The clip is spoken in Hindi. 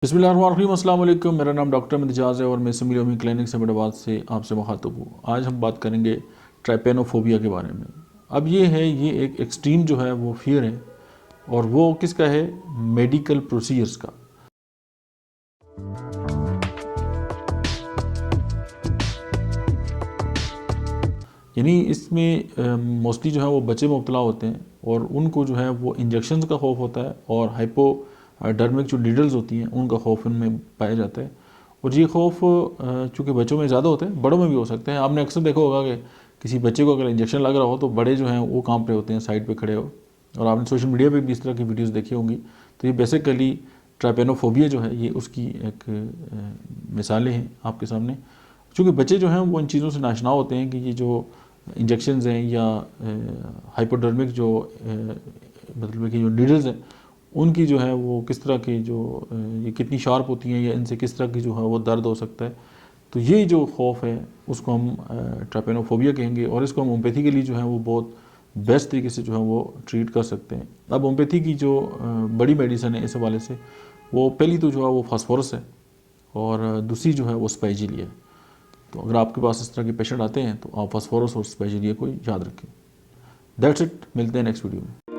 बिस्मिल्लाहिर्रहमानिर्रहीम, अस्सलाम वालेकुम। मेरा नाम डॉक्टर अहमद एजाज है और मैं सिमिलिया क्लिनिक्स मेडाबाद से आपसे मुखातब हूँ। आज हम बात करेंगे ट्राइपेनोफोबिया के बारे में। अब ये एक एक्सट्रीम जो है वो फियर है और वो किसका है? मेडिकल प्रोसीजर्स का। यानी इसमें मोस्टली जो है वो बच्चे मुब्तला होते हैं और उनको जो है वो इंजेक्शंस का खौफ होता है और हाइपोडर्मिक जो नीडल्स होती हैं उनका खौफ उनमें पाया जाता है। और ये खौफ चूँकि बच्चों में ज़्यादा होता है, बड़ों में भी हो सकते हैं। आपने अक्सर देखा होगा कि किसी बच्चे को अगर इंजेक्शन लग रहा हो तो बड़े जो हैं वो कांप रहे होते हैं साइड पर खड़े हो। और आपने सोशल मीडिया पर भी इस तरह की वीडियोज़ देखी होंगी। तो ये बेसिकली ट्राइपेनोफोबिया जो है ये उसकी एक मिसालें हैं आपके सामने। चूँकि बच्चे जो हैं वो इन चीज़ों से नाशना होते हैं कि ये जो इंजेक्शंस हैं या हाइपोडर्मिक जो मतलब कि जो नीडल्स हैं उनकी जो है वो किस तरह की जो ये कितनी शार्प होती हैं या इनसे किस तरह की जो है वो दर्द हो सकता है। तो ये जो खौफ है उसको हम ट्राइपेनोफोबिया कहेंगे और इसको हम होम्योपैथी के लिए जो है वो बहुत बेस्ट तरीके से जो है वो ट्रीट कर सकते हैं। अब होम्योपैथी की जो बड़ी मेडिसिन है इस हवाले से, वो पहली तो जो है वो फास्फोरस है और दूसरी जो है वो स्पाइजीलिया है। तो अगर आपके पास इस तरह के पेशेंट आते हैं तो आप फास्फोरस और स्पाइजीलिया को याद रखें। दैट्स इट, मिलते हैं नेक्स्ट वीडियो में।